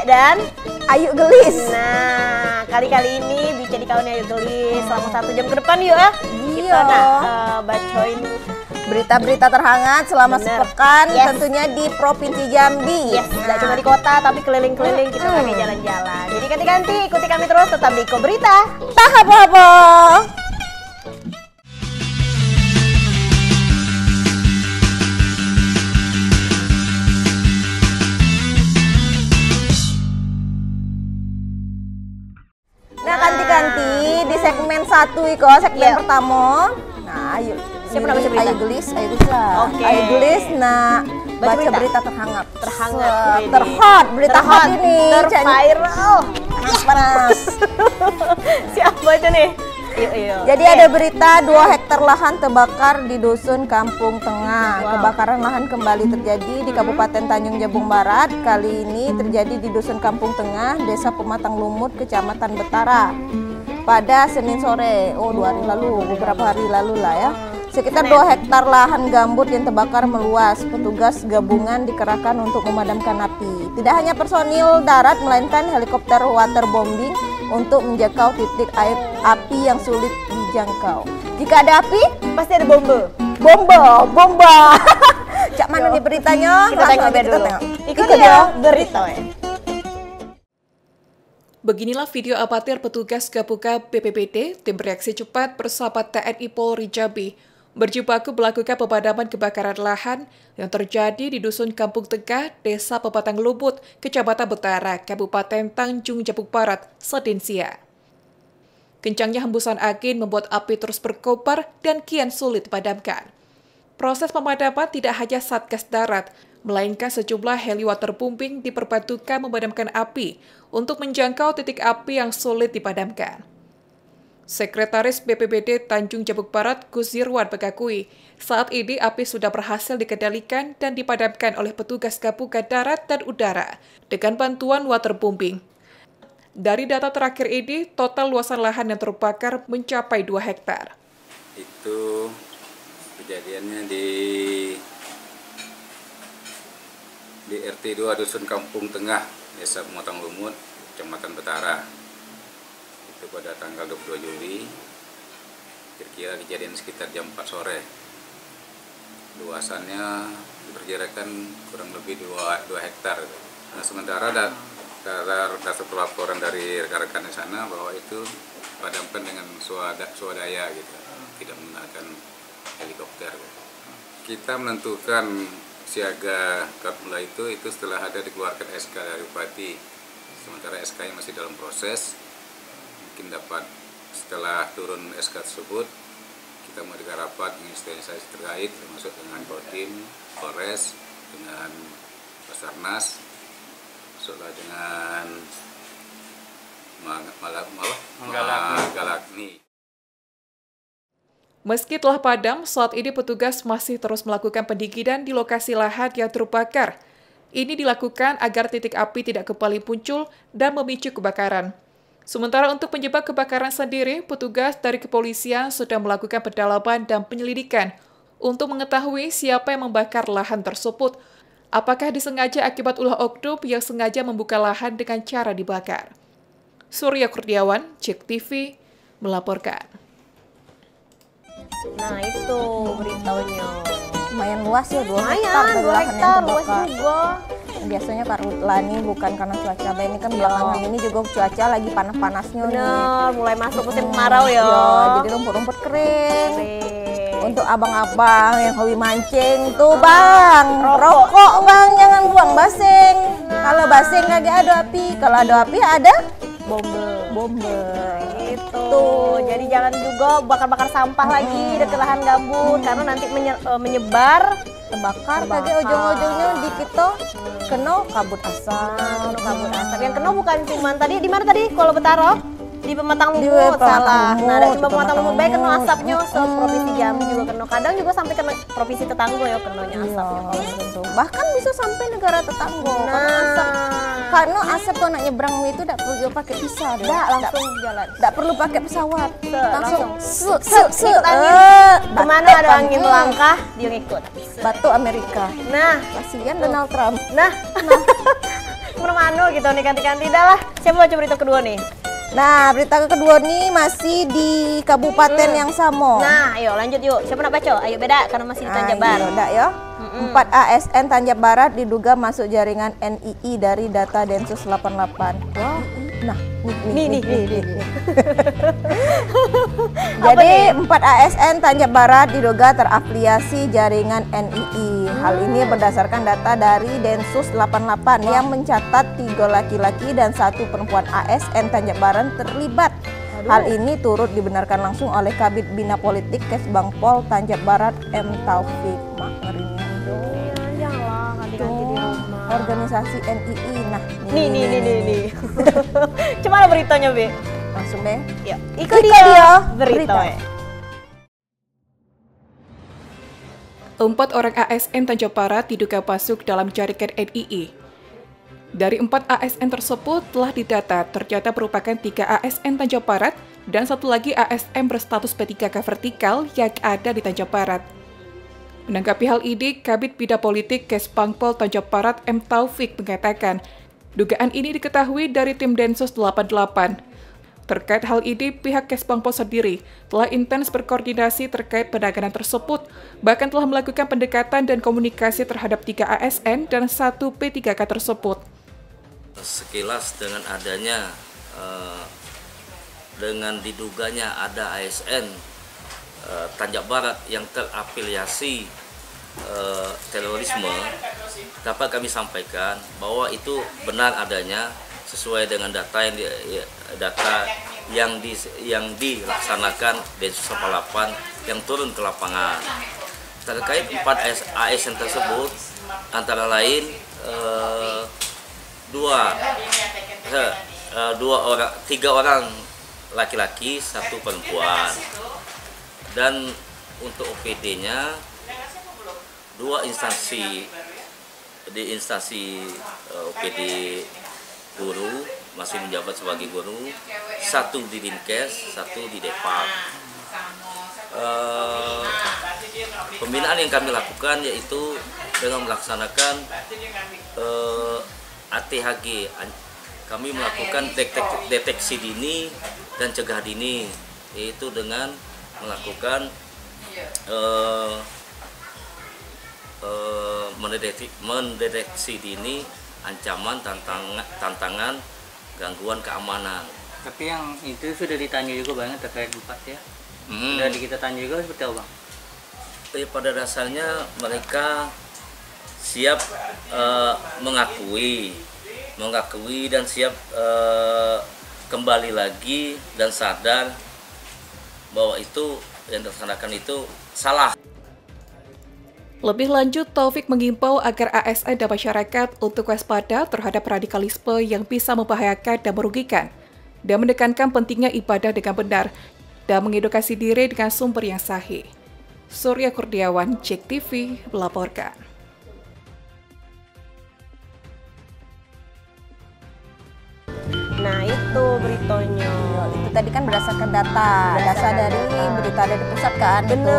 dan Ayu Gelis. nah, kali-kali ini Bice di kawan Ayu Gelis selama 1 jam ke depan yuk ya. Kita bacoin berita-berita terhangat selama Bener. sepekan, Yes. tentunya di Provinsi Jambi. Yes, nggak cuma di kota tapi keliling-keliling kita pakai jalan-jalan. Jadi ganti-ganti ikuti kami terus tetap di Iko Berita. Tak apa-apa. Nah, ganti-ganti di segmen 1 Iko, segmen Iya. pertama. Nah, ayo. Siapa nak baca berita? Ayu Gelis lah. Oke. Ayu Gelis, nah Baca baca berita. berita terhangat. Terhangat, Freddy. Terhot, berita hot ini. terviral. Panas. Siapa itu nih? Yuk. Jadi ada berita 2 hektar lahan terbakar di Dusun Kampung Tengah. Wow. Kebakaran lahan kembali terjadi di Kabupaten Tanjung Jabung Barat. Kali ini terjadi di Dusun Kampung Tengah, Desa Pematang Lumut, Kecamatan Betara. Pada Senin sore, 2 hari lalu, beberapa hari lalu lah ya. Sekitar 2 hektar lahan gambut yang terbakar meluas. Petugas gabungan dikerahkan untuk memadamkan api. Tidak hanya personil darat, melainkan helikopter waterbombing untuk menjangkau titik air api yang sulit dijangkau. Jika ada api, Pasti ada bomba. bomba. Cak mana nih beritanya? Kita Langsung tengok aja biar kita dulu. tengok. Ikut ya berita ya. Beginilah video amatir petugas gabungan BPBD, tim reaksi cepat bersama TNI Polri Jambi berjibaku melakukan pemadaman kebakaran lahan yang terjadi di Dusun Kampung Tengah, Desa Pematang Lumut, Kecamatan Betara, Kabupaten Tanjung Jabung Barat, Senin siang. Kencangnya hembusan angin membuat api terus berkobar dan kian sulit dipadamkan. Proses pemadaman tidak hanya Satgas Darat, melainkan sejumlah heli waterbombing diperbantukan memadamkan api untuk menjangkau titik api yang sulit dipadamkan. Sekretaris BPBD Tanjung Jabung Barat, Gus Zirwan mengakui, saat ini api sudah berhasil dikendalikan dan dipadamkan oleh petugas gabungan darat dan udara dengan bantuan waterbombing. Dari data terakhir ini, total luasan lahan yang terbakar mencapai 2 hektar. Itu kejadiannya di RT 2 Dusun Kampung Tengah, Desa Pematang Lumut, Kecamatan Betara. Itu pada tanggal 22 Juli, kira-kira kejadian sekitar jam 4 sore. Luasannya diperkirakan kurang lebih 2 hektar. Nah, sementara dasar pelaporan dari rekan-rekan di sana bahwa itu padamkan dengan swadaya gitu, tidak menggunakan helikopter. Kita menentukan siaga karhutla itu setelah ada dikeluarkan SK dari Bupati. Sementara SK yang masih dalam proses, mungkin dapat setelah turun SK tersebut kita mau rapat dengan instansi terkait termasuk dengan Kodim, Polres, dengan Basarnas, masuklah dengan Manggalakni. Meski telah padam, saat ini petugas masih terus melakukan pendinginan di lokasi lahan yang terbakar. Ini dilakukan agar titik api tidak kembali muncul dan memicu kebakaran. Sementara untuk penyebab kebakaran sendiri, petugas dari kepolisian sudah melakukan pendalaman dan penyelidikan untuk mengetahui siapa yang membakar lahan tersebut. Apakah disengaja akibat ulah oknum yang sengaja membuka lahan dengan cara dibakar? Surya Kurniawan, Cek TV, melaporkan. Nah itu beritanya. Lumayan luas ya, 2 hektar Lumayan, dari 2 lahan yang hektar luas terbakar. juga. Biasanya karhutla ini bukan karena cuaca, ini kan belakangan ini juga cuaca lagi panas-panasnya nih. Bener, mulai masuk musim kemarau ya. Iya, jadi rumput-rumput kering. Untuk abang-abang yang hobi mancing tuh bang, rokok bang, jangan buang basing. Kalau basing kagak ada api, kalau ada api ada bombe. Gitu. Jadi jangan juga bakar-bakar sampah lagi dekat lahan gambut karena nanti menyebar terbakar kagak ujung-ujungnya di kita kena kabut asap. Yang kena bukan cuma tadi di mana tadi? Kalau Betara di Pematang Di Lumut, Pematang salah. Lumut, Nah, dari di Pematang Pematang Lumut baik kena Lumut. asapnya provinsi Jambi juga kena. Kadang juga sampai kena provinsi tetangga ya kenanya asapnya. Gitu. Bahkan bisa sampai negara tetangga. Nah, Karena asap kalau nak nyebrang itu tidak perlu pakai pisau, langsung jalan. tidak perlu pakai pesawat, langsung Ikut angin. Kemana ada angin melangkah, dia ngikut. Batu Amerika. Nah, Kasihan Donald Trump. nah, kemana-mana gitu nih ganti-ganti. Dah lah, siapa baca berita kedua nih? Nah, berita kedua nih masih di kabupaten yang sama. Nah, ayo lanjut yuk. Siapa nak baca? Ayo beda karena masih di Tanjab Barat. Udah ya. 4 ASN Tanjab Barat diduga masuk jaringan NII dari data Densus 88. Wah, nah, nih. Jadi 4 ASN Tanjab Barat diduga terafiliasi jaringan NII. Hal ini berdasarkan data dari Densus 88 yang mencatat 3 laki-laki dan 1 perempuan ASN Tanjab Barat terlibat. Hal ini turut dibenarkan langsung oleh Kabid Bina Politik Kesbangpol Tanjab Barat M. Taufik. Janganlah ganti-ganti di rumah. Organisasi NII. Nah, Nih. Cuma beritanya, Be. langsung deh. Yuk, Ikut dia. berita. 4 orang ASN Tanjab Barat diduga masuk dalam jaringan NII. Dari 4 ASN tersebut telah didata ternyata merupakan 3 ASN Tanjab Barat dan 1 lagi ASN berstatus P3K vertikal yang ada di Tanjab Barat. Menanggapi hal ini, Kabid Bina Politik Kesbangpol Tanjab Barat M. Taufik mengatakan, dugaan ini diketahui dari tim Densus 88. Terkait hal ini, pihak Kesbangpol sendiri telah intens berkoordinasi terkait penanganan tersebut, bahkan telah melakukan pendekatan dan komunikasi terhadap 3 ASN dan 1 P3K tersebut. Sekilas dengan adanya, dengan diduganya ada ASN Tanjab Barat yang terafiliasi terorisme, dapat kami sampaikan bahwa itu benar adanya sesuai dengan data yang dilaksanakan Densus 88 yang turun ke lapangan. Terkait 4 ASN tersebut, antara lain 3 orang laki-laki, 1 perempuan. Dan untuk OPD-nya 2 instansi, di instansi OPD guru masih menjabat sebagai guru, 1 di Dinkes, 1 di Depak. Pembinaan yang kami lakukan yaitu dengan melaksanakan ATHG. Kami melakukan deteksi dini dan cegah dini, yaitu dengan melakukan mendeteksi dini ancaman, tantangan, gangguan keamanan. Tapi yang itu sudah ditanya juga banget terkait 4 ya. Sudah kita tanya juga seperti apa, Bang? Pada dasarnya mereka siap mengakui dan siap kembali lagi dan sadar bahwa itu yang dilaksanakan itu salah. Lebih lanjut, Taufik mengimbau agar ASN dan masyarakat untuk waspada terhadap radikalisme yang bisa membahayakan dan merugikan, dan menekankan pentingnya ibadah dengan benar dan mengedukasi diri dengan sumber yang sahih. Surya Kurniawan, JEK TV, melaporkan. Nah, itu beritanya. Itu tadi kan berdasarkan data dari berita dari pusat kan. Bener. Itu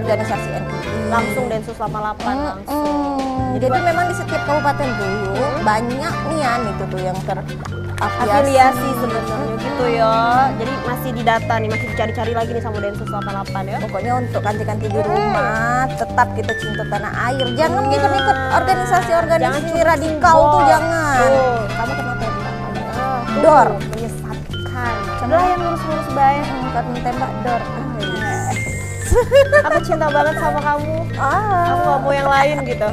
organisasi NII. Langsung Densus 88 langsung. Jadi memang di setiap kabupaten dulu banyak nian itu tuh yang terafiliasi Afiliasi sebenarnya gitu ya. Jadi masih didata nih, masih dicari-cari lagi nih sama Densus 88 ya. Pokoknya untuk ganti-ganti di rumah, tetap kita cinta tanah air. Jangan ngikut-ngikut organisasi radikal tuh, jangan. Tuh, kamu kenapa ya? Dor. Menyesatkan. Adalah yang lurus-lurus bayang. Kan tembak dor. Aku cinta banget sama kamu. Aku gak mau yang lain gitu.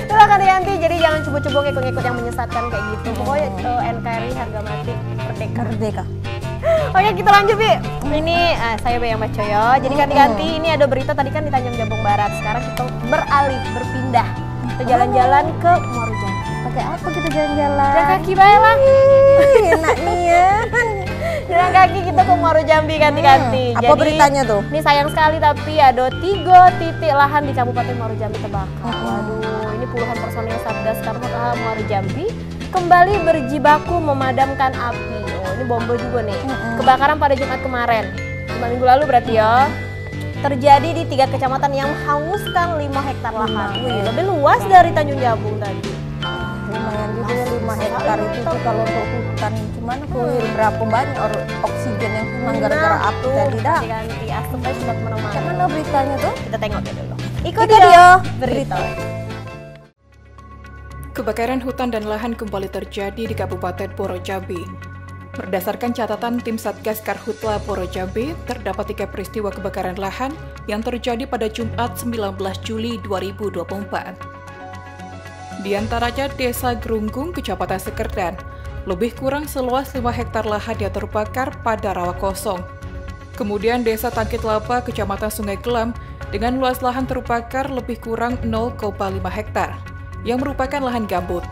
Itulah kan ganti. Jadi jangan coba-coba ngikut-ngikut yang menyesatkan kayak gitu. Pokoknya NKRI harga mati merdeka. Oke, kita lanjut, Bi. Ini saya yang baca ya. Jadi ganti-ganti ini ada berita tadi kan di Tanjung Jabung Barat. Sekarang kita berpindah ke jalan-jalan ke Muaro Jambi. Pakai apa kita jalan-jalan? Jalan kaki baik lah. Enak nih ya. Jalan kaki kita ke Muaro Jambi ganti-ganti. Apa beritanya tuh? Ini sayang sekali tapi ada 3 titik lahan di Kabupaten Muaro Jambi terbakar. Waduh, ini puluhan personil Satgas Karhutla Muaro Jambi kembali berjibaku memadamkan api. Oh, ini bomba juga nih. Kebakaran pada Jumat kemarin. 5 minggu lalu berarti ya. Terjadi di 3 kecamatan yang menghanguskan 5 hektar lahan. Wih, lebih luas dari Tanjung Jabung tadi. Lumayan juga ya 5 hektar itu tuh kalau untuk hutan. Cuman berapa banyak oksigen yang hilang gara-gara api tadi dah. Ganti asapnya sudah kemana-mana. Mana beritanya tuh? Kita tengok dulu. Ikut dia berita. Kebakaran hutan dan lahan kembali terjadi di Kabupaten Puro Jambi. Berdasarkan catatan tim Satgas Karhutla Puro Jambi, terdapat 3 peristiwa kebakaran lahan yang terjadi pada Jumat 19 Juli 2024. Di antaranya Desa Gerunggung, Kecamatan Sekerdan, lebih kurang seluas 5 hektar lahan yang terbakar pada rawa kosong. Kemudian Desa Tangkit Lapa, Kecamatan Sungai Gelam, dengan luas lahan terbakar lebih kurang 0,5 hektar, yang merupakan lahan gambut.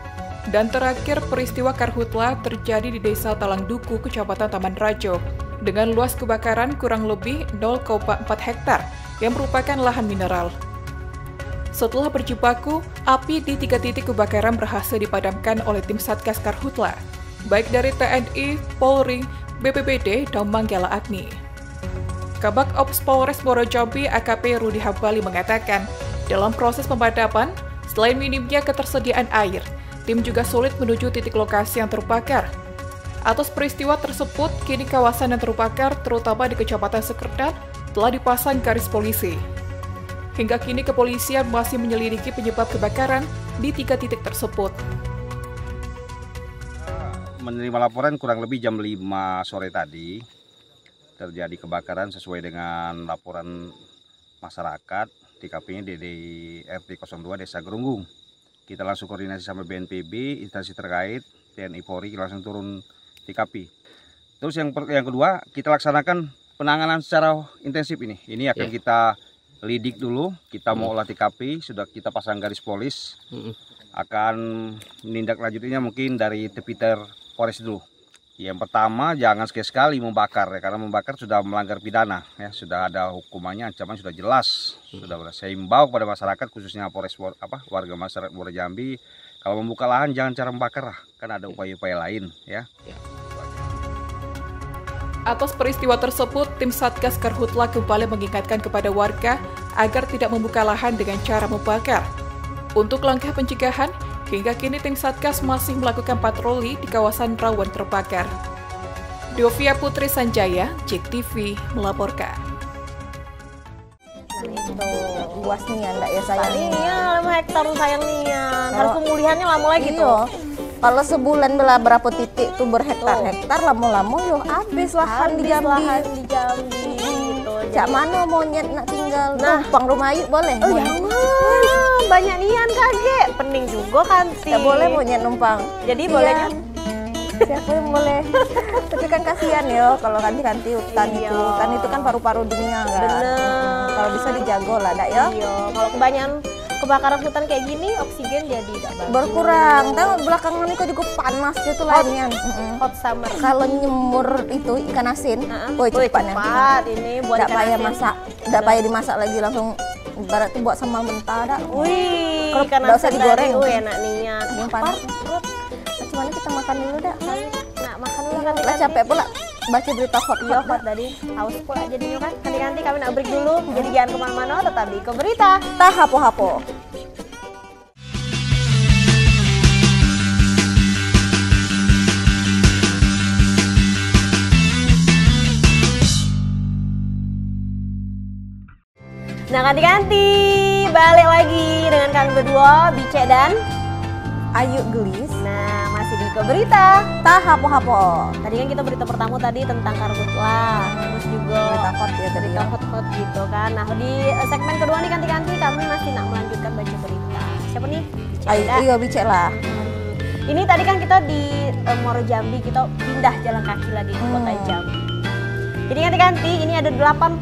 Dan terakhir, peristiwa karhutla terjadi di Desa Talang Duku, Kecamatan Taman Rajo, dengan luas kebakaran kurang lebih 0,4 hektar, yang merupakan lahan mineral. Setelah berjibaku, api di 3 titik kebakaran berhasil dipadamkan oleh tim Satgas Karhutla, baik dari TNI, Polri, BPBD, dan Manggala Agni. Kabak Ops Polres Puro Jambi AKP Rudi Hambali mengatakan, dalam proses pemadaman, selain minimnya ketersediaan air, tim juga sulit menuju titik lokasi yang terbakar. Atas peristiwa tersebut, kini kawasan yang terbakar, terutama di Kecamatan Sekerdan, telah dipasang garis polisi. Hingga kini kepolisian masih menyelidiki penyebab kebakaran di 3 titik tersebut. Menerima laporan kurang lebih jam 5 sore tadi, terjadi kebakaran sesuai dengan laporan masyarakat. TKP-nya di RT 02 Desa Gerunggung. Kita langsung koordinasi sama BNPB, instansi terkait, TNI Polri langsung turun TKP. Terus yang kedua, kita laksanakan penanganan secara intensif ini. Ini akan kita lidik dulu, kita mau olah TKP, sudah kita pasang garis polis. Akan menindaklanjutinya mungkin dari Tepiter Polres dulu. Yang pertama, jangan sekali-sekali membakar ya, karena membakar sudah melanggar pidana ya, sudah ada hukumannya, ancaman sudah jelas. Sudah saya himbau kepada masyarakat khususnya warga masyarakat Puro Jambi, kalau membuka lahan jangan cara membakar lah, kan ada upaya-upaya lain ya. Atas peristiwa tersebut, tim Satgas Karhutla kembali mengingatkan kepada warga agar tidak membuka lahan dengan cara membakar. Untuk langkah pencegahan, hingga kini tim Satgas masih melakukan patroli di kawasan rawan terbakar. Diovia Putri Sanjaya, JEK TV melaporkan. Itu luas nih ya, enggak ya sayang? Iya, 5 hektar sayang nian. Harus pemulihannya lama lagi tuh. Kalau sebulan berapa titik tuh berhektar-hektar, lama-lama yo habis lahan di Jambi. Gitu. Cak mana monyet nak tinggal? Numpang rumah yuk boleh? Oh jangan, banyak nian kaget. Pening juga kan sih. Tidak boleh monyet numpang. Jadi bolehnya siapa yang boleh? Tapi kan kasihan yo kalau ganti-ganti hutan itu. Hutan itu kan paru-paru dunia kan. Bener. Kalau bisa dijago lah, dak yo. Iya. Kalau kebanyakan kebakaran hutan kayak gini, oksigen jadi tidak bagus. Berkurang. Tahu belakangan ini kok juga panas gitu lainnya. Hot summer. Kalau nyemur itu ikan asin, cepat ini buat tidak payah masak, tidak payah dimasak lagi, langsung ibarat buat sambal mentah dah. Wih, kalau ikan tidak usah digoreng, enak nian. Yang panas. Cuman kita makan dulu dah. Nah, makan dulu kan. Lah capek pula baca berita hot tadi. Haus pula jadinya kan. Nanti kami nak break dulu. Jadi jangan kemana-mana, tetap di Ke Berita. Tah hapo-hapo. Nah, ganti-ganti. Balik lagi dengan kami berdua, Bice dan Ayu Gelis. Nah, masih di Ke Berita. Tah hapo-hapo. Tadi kan kita berita pertama tadi tentang karhutla, terus juga berita hot ya tadi ya. Hot gitu kan. Nah, di segmen kedua nih ganti-ganti kami masih nak melanjutkan baca berita. Siapa nih? Ayu, iya Bice lah. Ini tadi kan kita di Muaro Jambi, kita pindah jalan kaki lagi ke kota Jambi. Jadi ganti-ganti, ini ada 8%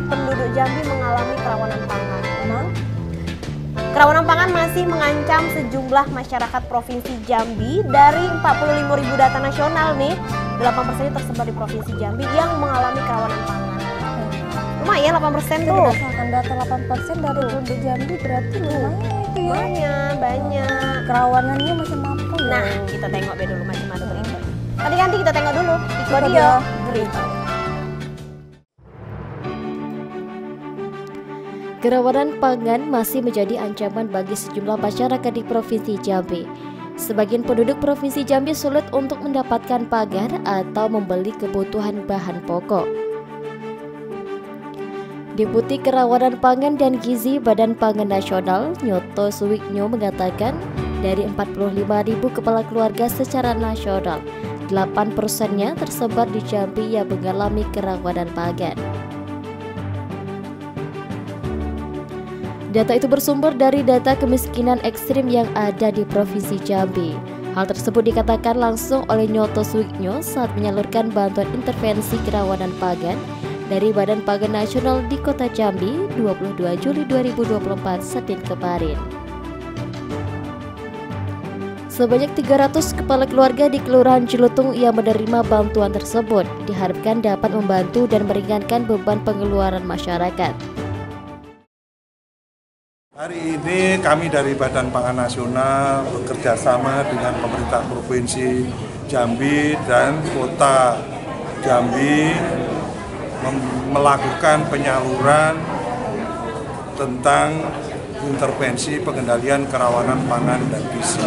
penduduk Jambi mengalami kerawanan pangan. Kerawanan pangan masih mengancam sejumlah masyarakat Provinsi Jambi. Dari 45.000 data nasional nih, 8% tersebar di Provinsi Jambi yang mengalami kerawanan pangan. Lumayan 8% tuh. Berdasarkan data 8% dari penduduk Jambi berarti lumayan itu ya. Banyak. Kerawanannya macam apa ya? Nah, kita tengok dulu macam mana berita. Ganti-ganti kita tengok dulu. Itu Coba dia berita. Kerawanan pangan masih menjadi ancaman bagi sejumlah masyarakat di Provinsi Jambi. sebagian penduduk Provinsi Jambi sulit untuk mendapatkan pagar atau membeli kebutuhan bahan pokok. Deputi Kerawanan Pangan dan Gizi Badan Pangan Nasional, Nyoto Suwiknyo mengatakan, dari 45.000 kepala keluarga secara nasional, 8%-nya tersebar di Jambi yang mengalami kerawanan pangan. Data itu bersumber dari data kemiskinan ekstrim yang ada di Provinsi Jambi. Hal tersebut dikatakan langsung oleh Nyoto Suwiknyo saat menyalurkan bantuan intervensi kerawanan pangan dari Badan Pangan Nasional di Kota Jambi 22 Juli 2024 Senin kemarin. Sebanyak 300 kepala keluarga di Kelurahan Cilutung yang menerima bantuan tersebut diharapkan dapat membantu dan meringankan beban pengeluaran masyarakat. Hari ini kami dari Badan Pangan Nasional bekerja sama dengan pemerintah Provinsi Jambi dan Kota Jambi melakukan penyaluran tentang intervensi pengendalian kerawanan pangan dan gizi.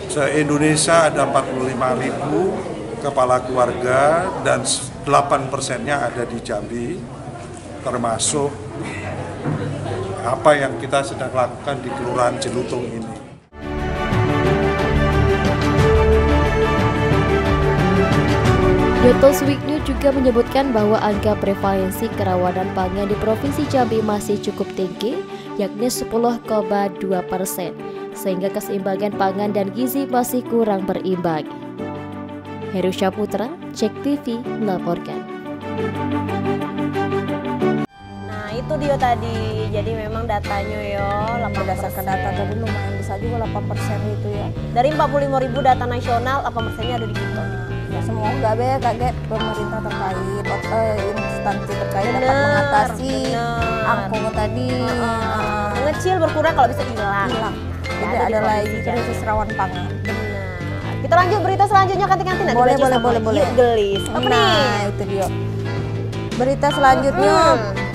Se-Indonesia ada 45.000 kepala keluarga dan 8%-nya ada di Jambi, termasuk apa yang kita sedang lakukan di Kelurahan Cilutung ini. Nyoto Suwiknyo juga menyebutkan bahwa angka prevalensi kerawanan pangan di Provinsi Jambi masih cukup tinggi, yakni 10,2%, sehingga keseimbangan pangan dan gizi masih kurang berimbang. Heru Syaputra, Cek TV melaporkan. Nah itu dia tadi, jadi memang datanya yo 8%. Berdasarkan data tadi lumayan bisa juga 8% itu ya. Dari 45.000 data nasional, 8%-nya ada di kita. Ya semoga kaget pemerintah terkait, instansi terkait dapat mengatasi angka tadi. Mengecil berkurang kalau bisa hilang. Tidak ada lagi krisis rawan pangan. Benar. Kita lanjut berita selanjutnya kanti-kanti. Boleh. Yuk gelis. Apa nih? Itu dia. Berita selanjutnya,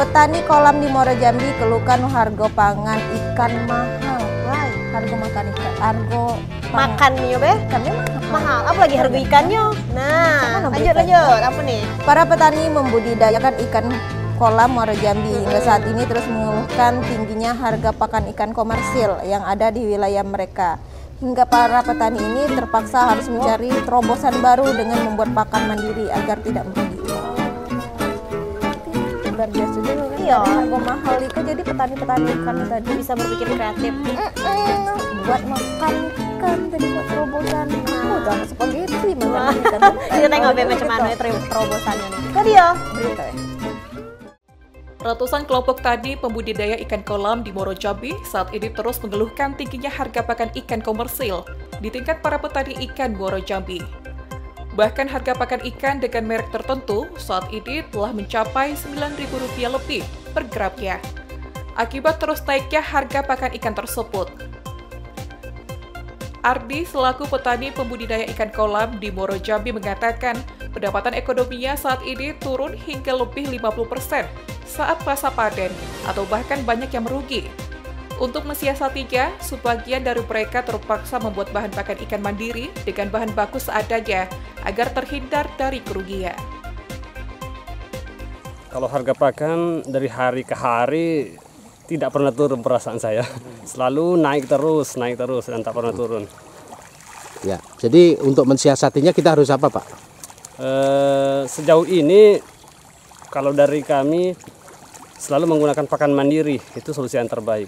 petani kolam di Muara Jambi keluhkan harga pangan ikan mahal. Harga makan ikan, makannya be? Ikannya mahal. Apalagi harga ikannya. Nah, lanjut. Apa nih? Para petani membudidayakan ikan kolam Muara Jambi hingga saat ini terus mengeluhkan tingginya harga pakan ikan komersil yang ada di wilayah mereka. Hingga para petani ini terpaksa harus mencari terobosan baru dengan membuat pakan mandiri agar tidak merugi. Luar biasa juga kan? Iya. Harga mahal itu jadi petani-petani ikan tadi Bisa berpikir kreatif. buat makan ikan tadi buat terobosan. Jangan spaghetti Wah. makan ikan. Kita tengok be macam mana terobosannya nih. Itu dia. Berita ya. Ratusan kelompok tani pembudidaya ikan kolam di Muara Jambi saat ini terus mengeluhkan tingginya harga pakan ikan komersil di tingkat para petani ikan Muara Jambi. Bahkan harga pakan ikan dengan merek tertentu saat ini telah mencapai Rp9.000 lebih per gramnya. Akibat terus naiknya harga pakan ikan tersebut. Ardi selaku petani pembudidaya ikan kolam di Muara Jambi mengatakan pendapatan ekonominya saat ini turun hingga lebih 50% saat masa panen atau bahkan banyak yang merugi. Untuk mensiasatinya, sebagian dari mereka terpaksa membuat bahan pakan ikan mandiri dengan bahan baku seadanya agar terhindar dari kerugian. Kalau harga pakan dari hari ke hari tidak pernah turun perasaan saya. Selalu naik terus dan tak pernah turun. Ya, jadi untuk mensiasatinya kita harus apa, Pak? Sejauh ini kalau dari kami selalu menggunakan pakan mandiri, itu solusi yang terbaik.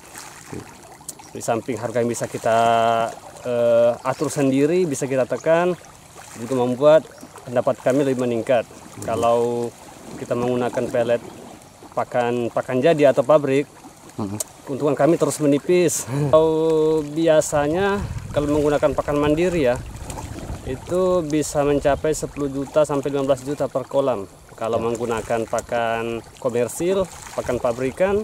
Di samping harga yang bisa kita atur sendiri, bisa kita tekan, juga membuat pendapat kami lebih meningkat. Kalau kita menggunakan pelet pakan jadi atau pabrik, keuntungan kami terus menipis. Kalau biasanya kalau menggunakan pakan mandiri ya, itu bisa mencapai 10 juta sampai 15 juta per kolam. Kalau menggunakan pakan komersil, pakan pabrikan,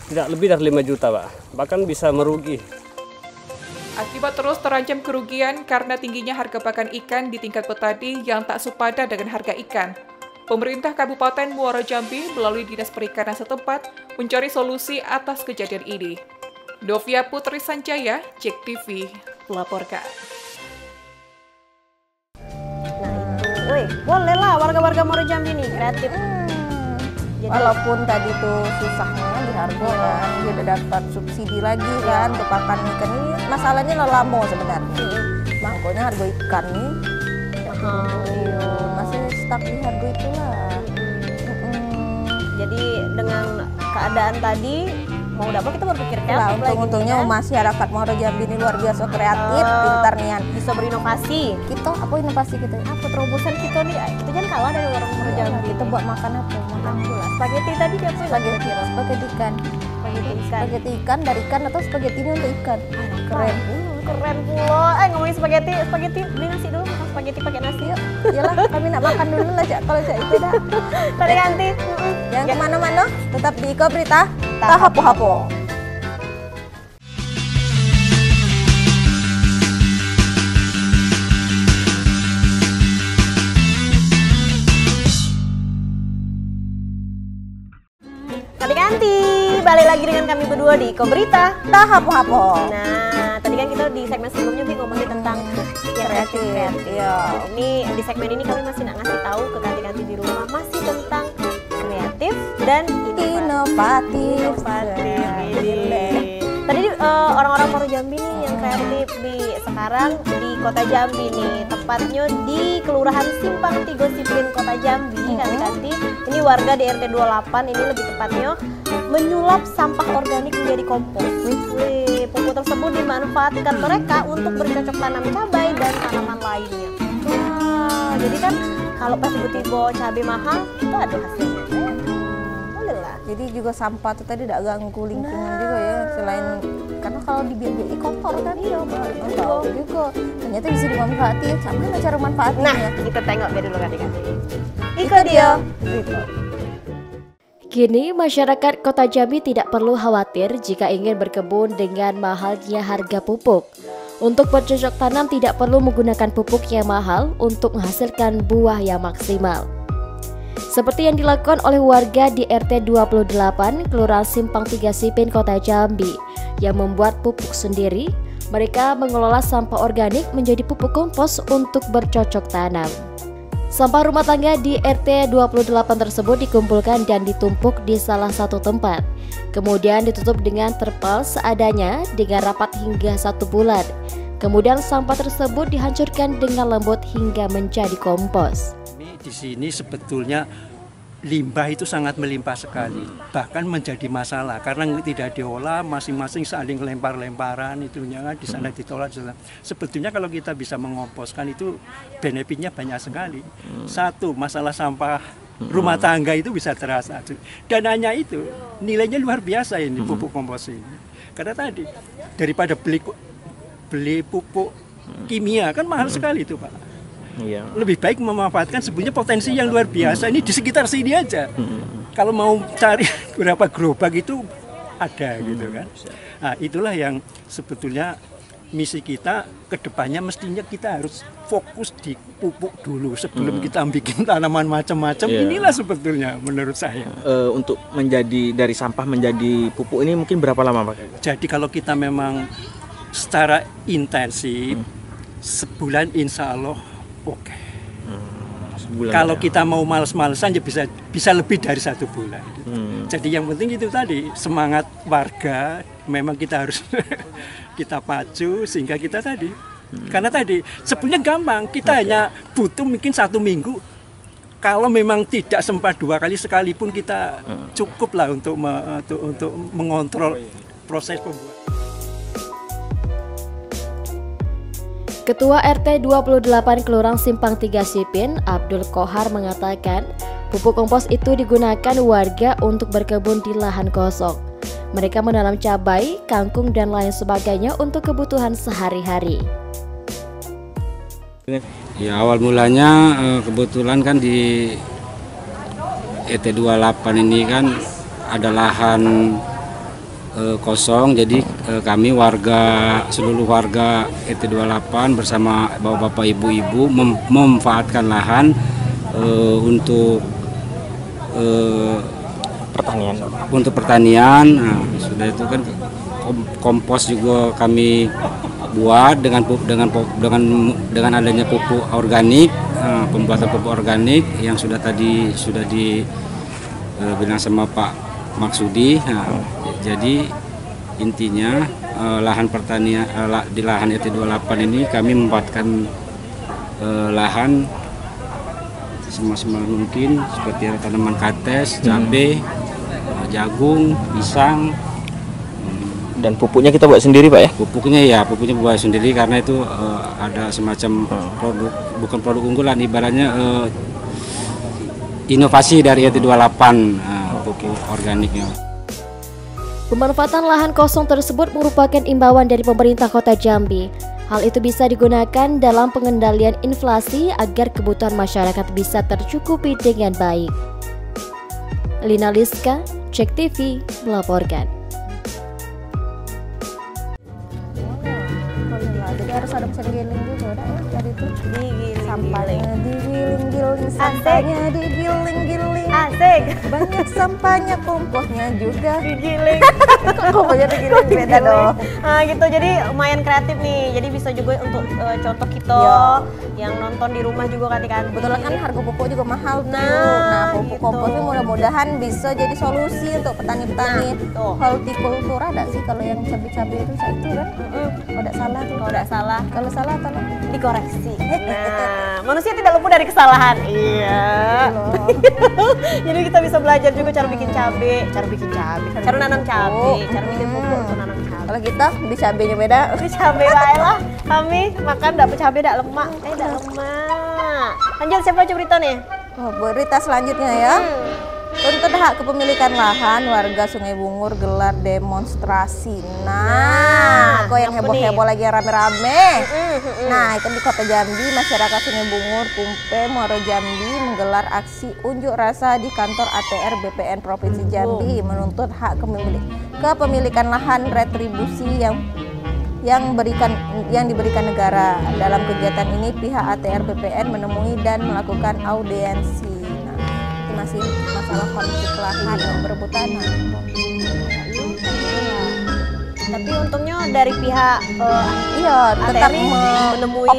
tidak lebih dari 5 juta, Pak. Bahkan bisa merugi. Akibat terus terancam kerugian karena tingginya harga pakan ikan di tingkat petani yang tak sepadan dengan harga ikan. Pemerintah Kabupaten Muara Jambi melalui Dinas Perikanan setempat mencari solusi atas kejadian ini. Dovia Putri Sanjaya, JEK TV, melaporkan. Nah itu, woi, boleh lah warga-warga Muaro Jambi nih kreatif. Jadi, walaupun tadi tuh susahnya di Hargo kan, dia udah dapat subsidi lagi kan untuk pakan ikan ini. Masalahnya Lelamo sebenarnya. Makanya harga ikan nih masih stuck di harga itulah. Jadi dengan keadaan tadi mau dapat kita berpikir kreatif lah. Untungnya masyarakat Muaro Jambi ini luar biasa kreatif, pintar nian, bisa berinovasi. Kita apa inovasi kita? Apa terobosan kita nih? Kita jangan kalah dari orang Muaro Jambi. Kita buat makan apa? Makan gula. Spaghetti tadi apa? Spaghetti ikan. Spaghetti ikan dari ikan atau spaghetti ini untuk ikan. Keren. Keren pula. Ngomongin spaghetti beli nasi dulu, makan spaghetti pakai nasi yuk. Iyalah, kami nak makan dulu lah Cak, kalau Cak itu dah. Tadi ganti. Jangan kemana-mana, tetap di Iko Berita, Tahapo-hapo. Ganti, balik lagi dengan kami berdua di Iko Berita, Tahapo-hapo. Nah, tadi kan kita di segmen sebelumnya ngomongin tentang kreatif. Ya, ini di segmen ini kami masih nak ngasih tahu ke kanti-kanti di rumah masih tentang kreatif dan inovatif. Tadi orang-orang Muaro Jambi nih yang kreatif di sekarang di Kota Jambi nih, tepatnya di Kelurahan Simpang Tigo Siplin Kota Jambi, kanti-kanti. Ini warga di RT 28, ini lebih tepatnya menyulap sampah organik menjadi kompos. Pupuk tersebut dimanfaatkan mereka untuk bercocok tanam cabai dan tanaman lainnya. Wah, jadi kan kalau pas tiba-tiba cabai mahal, itu ada hasilnya. Boleh lah. Jadi juga sampah itu tadi tidak ganggu lingkungan juga ya, selain karena kalau dibiarkan kotor kan iya juga. Ternyata bisa dimanfaati. Sama cara manfaatnya. Nah, kita tengok biar dulu kanti-kanti. Iko dia. Kini, masyarakat Kota Jambi tidak perlu khawatir jika ingin berkebun dengan mahalnya harga pupuk. Untuk bercocok tanam tidak perlu menggunakan pupuk yang mahal untuk menghasilkan buah yang maksimal. Seperti yang dilakukan oleh warga di RT 28, Kelurahan Simpang Tiga Sipin, Kota Jambi, yang membuat pupuk sendiri. Mereka mengelola sampah organik menjadi pupuk kompos untuk bercocok tanam. Sampah rumah tangga di RT 28 tersebut dikumpulkan dan ditumpuk di salah satu tempat. Kemudian ditutup dengan terpal seadanya dengan rapat hingga 1 bulan. Kemudian sampah tersebut dihancurkan dengan lembut hingga menjadi kompos. Di sini sebetulnya limbah itu sangat melimpah sekali, bahkan menjadi masalah karena tidak diolah, masing-masing saling lempar-lemparan itunya kan, di sana ditolak. Sebetulnya kalau kita bisa mengomposkan itu benefitnya banyak sekali. Satu, masalah sampah rumah tangga itu bisa terasa, dan hanya itu nilainya luar biasa ini pupuk kompos ini. Karena tadi daripada beli pupuk kimia kan mahal sekali itu Pak. Iya. Lebih baik memanfaatkan sebenarnya potensi yang luar biasa ini di sekitar sini aja. Kalau mau cari berapa gerobak itu ada gitu kan. Nah, itulah yang sebetulnya misi kita ke depannya, mestinya kita harus fokus di pupuk dulu sebelum kita bikin tanaman macam-macam. Inilah sebetulnya menurut saya. Untuk menjadi dari sampah menjadi pupuk ini mungkin berapa lama Pak? Jadi kalau kita memang secara intensif sebulan insya Allah oke. Kalau kita mau males-malesan ya bisa lebih dari 1 bulan. Jadi yang penting itu tadi semangat warga, memang kita harus kita pacu sehingga kita tadi. Karena tadi sebenarnya gampang, kita hanya butuh mungkin 1 minggu. Kalau memang tidak sempat 2 kali sekalipun kita cukup lah untuk mengontrol proses pembuatan. Ketua RT 28 Kelurahan Simpang Tiga Sipin, Abdul Kohar mengatakan, pupuk kompos itu digunakan warga untuk berkebun di lahan kosong. Mereka menanam cabai, kangkung, dan lain sebagainya untuk kebutuhan sehari-hari. Ya, awal mulanya kebetulan kan di RT 28 ini kan ada lahan kosong, jadi kami seluruh warga RT 28 bersama bapak-bapak ibu-ibu memanfaatkan lahan untuk pertanian. Nah, sudah itu kan kompos juga kami buat dengan adanya pupuk organik, pembuatan pupuk organik yang sudah dibilang sama Pak Maksudi. Jadi intinya lahan pertanian di lahan RT 28 ini kami memanfaatkan lahan semaksimal mungkin seperti tanaman kates, cabai, jagung, pisang. Dan pupuknya kita buat sendiri Pak ya? Pupuknya buat sendiri karena itu ada semacam produk, bukan produk unggulan, ibaratnya inovasi dari RT 28 pupuk organiknya. Pemanfaatan lahan kosong tersebut merupakan imbauan dari pemerintah Kota Jambi. Hal itu bisa digunakan dalam pengendalian inflasi agar kebutuhan masyarakat bisa tercukupi dengan baik. Lina Liska, Cek TV, melaporkan. Jadi harus ada mesin giling juga ya, dari itu digiling sampahnya digiling-giling, sampahnya digiling-giling. Asik. Banyak sampahnya, komposnya juga digiling. Komposnya digiling, beda dong. Nah gitu, jadi lumayan kreatif nih. Jadi bisa juga untuk contoh kita yang nonton di rumah juga kan. Kebetulan kan harga pupuk juga mahal tuh. Nah pupuk komposnya mudah-mudahan bisa jadi solusi untuk petani-petani hortikultura. Ada sih kalau yang cabai-cabai itu kan. Kalau tidak salah tuh. Kalau salah tolong dikoreksi. Nah, manusia tidak luput dari kesalahan. Iya. Jadi kita bisa belajar juga cara bikin cabai, cara nanam cabai, cara bikin pupuk untuk nanam cabai. Kalau kita di cabainya beda. Di cabai lah. Kami makan dapat cabai dak lemak, dak lemak. Lanjut, siapa cerita nih? Berita selanjutnya ya. Untuk hak kepemilikan lahan, warga Sungai Bungur gelar demonstrasi. Nah, kok yang heboh-heboh lagi rame-rame. Nah, itu di Kota Jambi, masyarakat Sungai Bungur, Kumpe, Muaro Jambi menggelar aksi unjuk rasa di kantor ATR BPN Provinsi Jambi menuntut hak kepemilikan lahan retribusi yang diberikan negara. Dalam kegiatan ini, pihak ATR BPN menemui dan melakukan audiensi. Masih masalah konflik lahan yang berebut tanah. Tapi untungnya dari pihak tetap menemui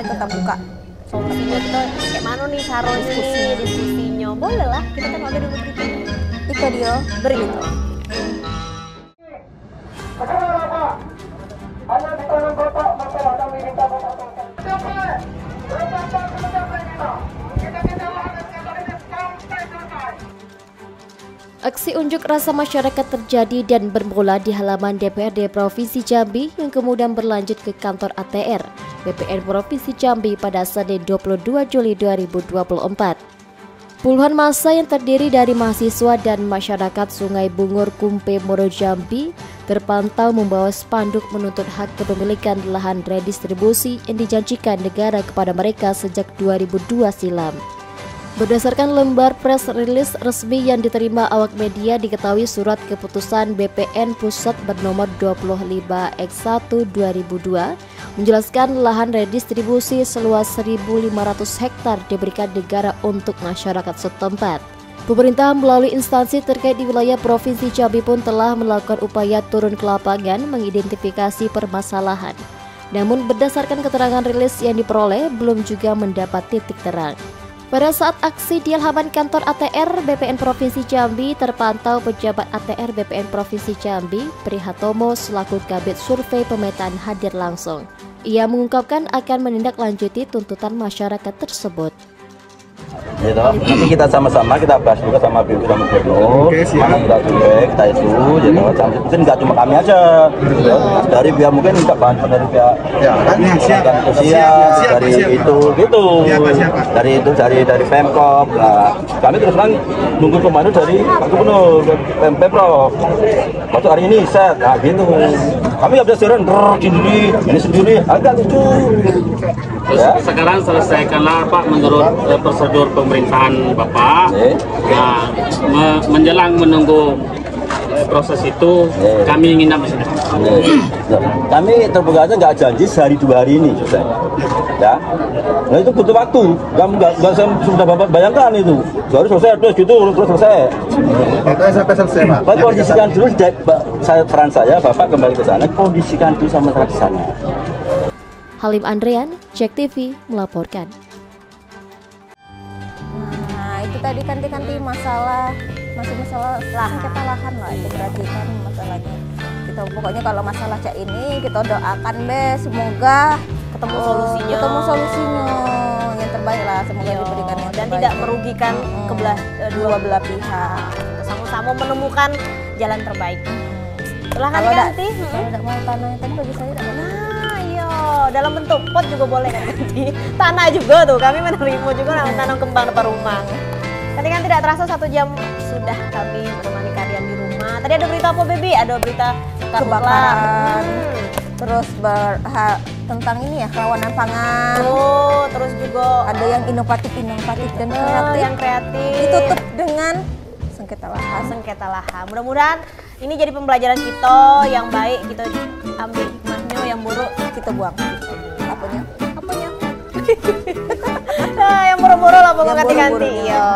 tetap buka solusinya. Kita kayak mana nih cara diskusinya? Boleh lah, kita kan ada dulu kita. Itu dia berita. Aksi unjuk rasa masyarakat terjadi dan bermula di halaman DPRD Provinsi Jambi yang kemudian berlanjut ke kantor ATR BPN Provinsi Jambi pada Senin 22 Juli 2024. Puluhan massa yang terdiri dari mahasiswa dan masyarakat Sungai Bungur, Kumpe, Muaro Jambi terpantau membawa spanduk menuntut hak kepemilikan lahan redistribusi yang dijanjikan negara kepada mereka sejak 2002 silam. Berdasarkan lembar press release resmi yang diterima awak media, diketahui surat keputusan BPN Pusat bernomor 25X1/2002 menjelaskan lahan redistribusi seluas 1.500 hektar diberikan negara untuk masyarakat setempat. Pemerintah melalui instansi terkait di wilayah Provinsi Jambi pun telah melakukan upaya turun ke lapangan mengidentifikasi permasalahan. Namun berdasarkan keterangan rilis yang diperoleh belum juga mendapat titik terang. Pada saat aksi di halaman kantor ATR BPN Provinsi Jambi, terpantau pejabat ATR BPN Provinsi Jambi, Prihatomo selaku Kabid Survei Pemetaan hadir langsung. Ia mengungkapkan akan menindaklanjuti tuntutan masyarakat tersebut. Gitu. Nanti kita sama-sama kita bahas juga sama BU sama Gubernur, mana kita survei, kita itu, jadi mungkin nggak cuma kami aja, dari pihak mungkin juga bantu dari pihak sosial, dari itu gitu, dari Pemprov. Nah, kami terus terang nunggu komando dari Pak Gubernur, Pemprov. Waktu hari ini set, nah gitu. Kami nggak bisa siaran, ini sendiri, agak lucu. Ya. Sekarang selesaikanlah Pak menurut prosedur pemerintahan Bapak. Nah, menjelang menunggu proses itu kami ingin nambah sini. Kami terbuka aja nggak janji sehari 2 hari ini selesai. Ya, nah itu butuh waktu. Nggak sudah Bapak bayangkan itu. Baru selesai terus gitu terus selesai. Katanya sampai selesai Pak. Bapak kondisikan dulu, peran saya Bapak kembali ke sana, kondisikan dulu sama masyarakat di sana. Halim Andrean, Cek TV melaporkan. Nah itu tadi kanti masalah sengketa lahan lah, itu berarti kan masalahnya. Kita pokoknya kalau masalah cak ini kita doakan semoga ketemu solusinya yang terbaik lah, semoga diberikan yang dan terbaik. tidak merugikan dua belah pihak, sama-sama menemukan jalan terbaik. Silahkan kalau diganti. Kalau tidak mau tanah tadi bagi saya tidak mau. Dalam bentuk pot juga boleh kan ganti. Tanah juga tuh, kami menerima juga nanam kembang depan rumah. Tadi kan tidak terasa 1 jam sudah kami menemani kalian di rumah. Tadi ada berita apa, Baby? Ada berita kebakaran. Terus tentang ini ya, kerawanan pangan. Terus juga ada yang inovatif dan kreatif. Yang kreatif. Ditutup dengan sengketa lahan. Mudah-mudahan ini jadi pembelajaran kita yang baik, kita ambil hikmahnya, yang buruk kita buang. Apanya? Yang buruk-buruk lah pokoknya ganti-ganti. Iya.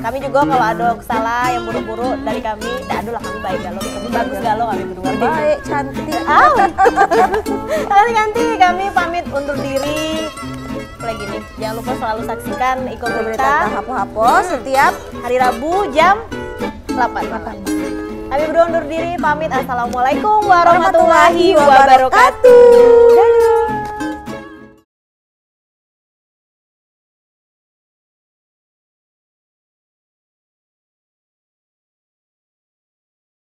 Kami juga kalau ada salah yang buruk-buruk dari kami, aduh kami baik galau, kami bagus galau, kami berdua baik, cantik. Ganti kami pamit undur diri. Lagi nih, jangan lupa selalu saksikan Iko Berita Hapo setiap hari Rabu jam 8. Kami berdua undur diri, pamit. Assalamualaikum warahmatullahi wabarakatuh. Dadah.